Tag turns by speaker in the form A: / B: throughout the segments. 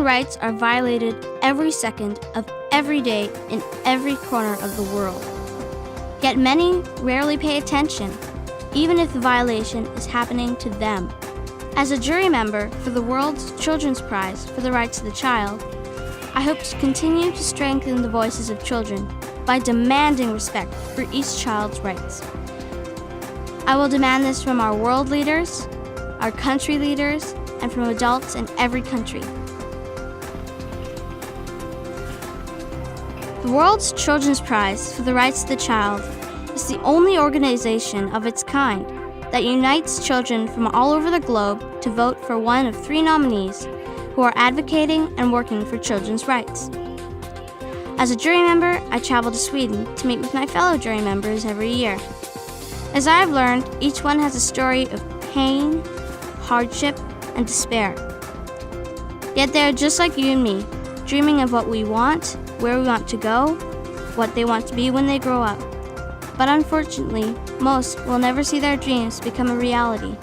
A: rights are violated every second of every day in every corner of the world. Yet many rarely pay attention, even if the violation is happening to them. As a jury member for the World's Children's Prize for the Rights of the Child, I hope to continue to strengthen the voices of children by demanding respect for each child's rights. I will demand this from our world leaders, our country leaders, and from adults in every country. The World's Children's Prize for the Rights of the Child is the only organization of its kind that unites children from all over the globe to vote for one of 3 nominees who are advocating and working for children's rights. As a jury member, I travel to Sweden to meet with my fellow jury members every year. As I have learned, each one has a story of pain, hardship, and despair. Yet they are just like you and me, dreaming of what we want, where we want to go, what they want to be when they grow up. But unfortunately, most will never see their dreams become a reality.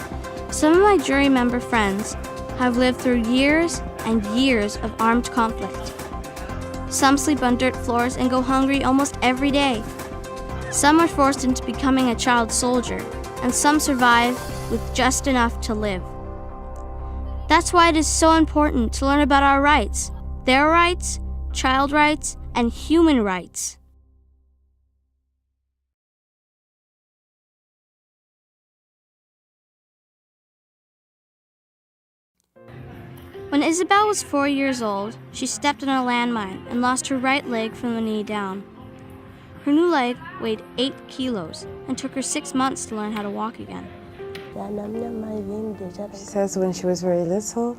A: Some of my jury member friends have lived through years and years of armed conflict. Some sleep on dirt floors and go hungry almost every day. Some are forced into becoming a child soldier, and some survive with just enough to live. That's why it is so important to learn about our rights, their rights, child rights, and human rights. When Isabel was 4 years old, she stepped on a landmine and lost her right leg from the knee down. Her new leg weighed 8 kilos and took her 6 months to learn how to walk again.
B: She says when she was very little,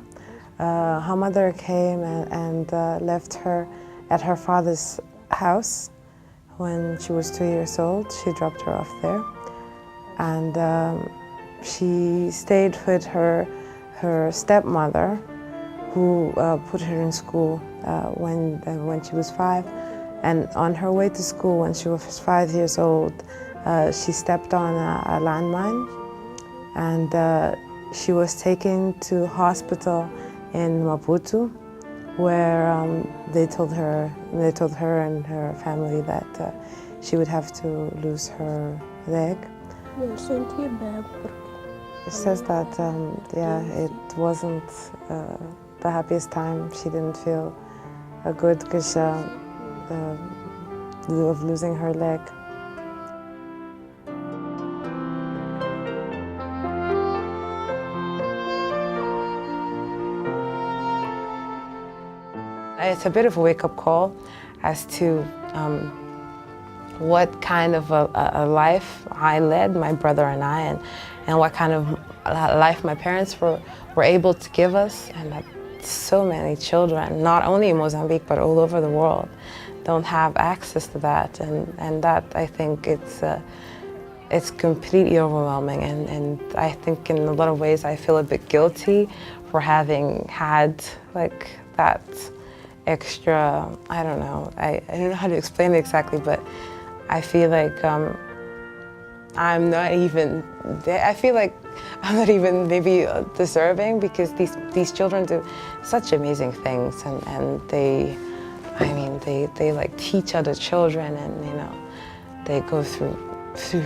B: her mother came and left her at her father's house. When she was 2 years old, she dropped her off there. And she stayed with her stepmother, who put her in school when she was 5. And on her way to school, when she was 5 years old, she stepped on a landmine, and she was taken to hospital in Maputo, where they told her and her family that she would have to lose her leg. She says that it wasn't the happiest time. She didn't feel good because of losing her leg. It's a bit of a wake-up call as to what kind of a life I led, my brother and I, and what kind of life my parents were able to give us, and that so many children, not only in Mozambique but all over the world, don't have access to that, and that I think it's completely overwhelming, and I think in a lot of ways I feel a bit guilty for having had like that extra, I don't know how to explain it exactly, but I feel like I feel like I'm not even maybe deserving, because these children do such amazing things, and they like teach other children, and they go through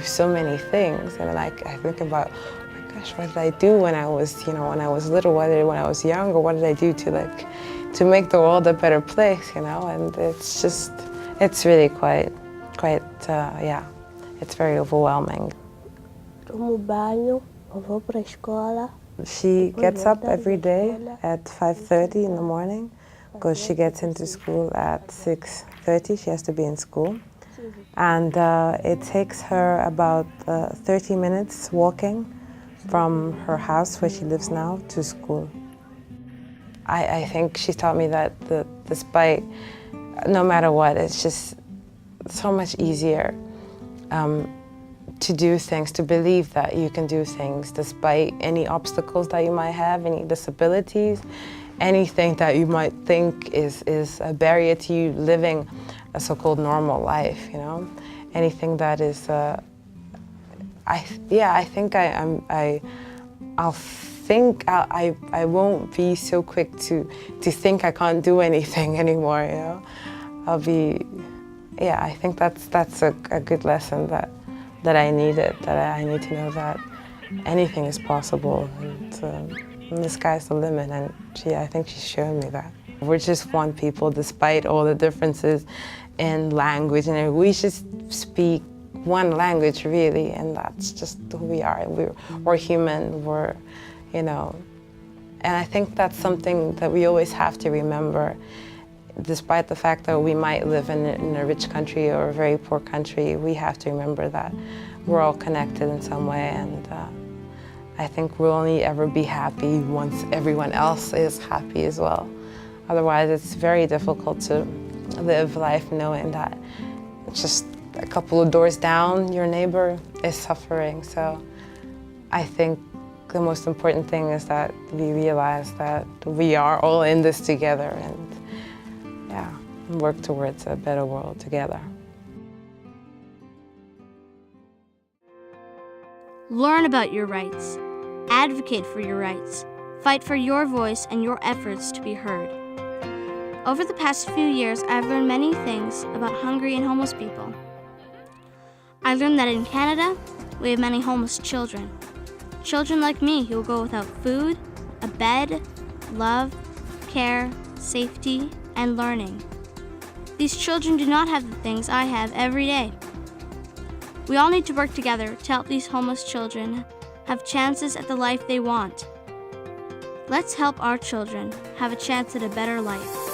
B: so many things, and I think about, oh my gosh, what did I do when I was when I was little, when I was young, or what did I do to make the world a better place, and it's really quite yeah, it's very overwhelming. She gets up every day at 5:30 in the morning, because she gets into school at 6:30. She has to be in school. And it takes her about 30 minutes walking from her house, where she lives now, to school. I think she's taught me that despite, no matter what, it's just so much easier to do things, to believe that you can do things despite any obstacles that you might have, any disabilities, anything that you might think is a barrier to you living a so-called normal life, anything that is, I think I'll think I won't be so quick to think I can't do anything anymore, you know. I'll be, yeah, I think that's a good lesson that I needed, that I need to know that anything is possible, and the sky's the limit, and I think she's shown me that. We're just one people, despite all the differences in language, and we just speak one language really, and that's just who we are. We're human, we're, you know, and I think that's something that we always have to remember. Despite the fact that we might live in a rich country or a very poor country, we have to remember that we're all connected in some way, and I think we'll only ever be happy once everyone else is happy as well. Otherwise, it's very difficult to live life knowing that just a couple of doors down, your neighbor is suffering. So I think the most important thing is that we realize that we are all in this together, and yeah, work towards a better world together.
A: Learn about your rights. Advocate for your rights. Fight for your voice and your efforts to be heard. Over the past few years, I've learned many things about hungry and homeless people. I learned that in Canada, we have many homeless children. Children like me who will go without food, a bed, love, care, safety, and learning. These children do not have the things I have every day. We all need to work together to help these homeless children have chances at the life they want. Let's help our children have a chance at a better life.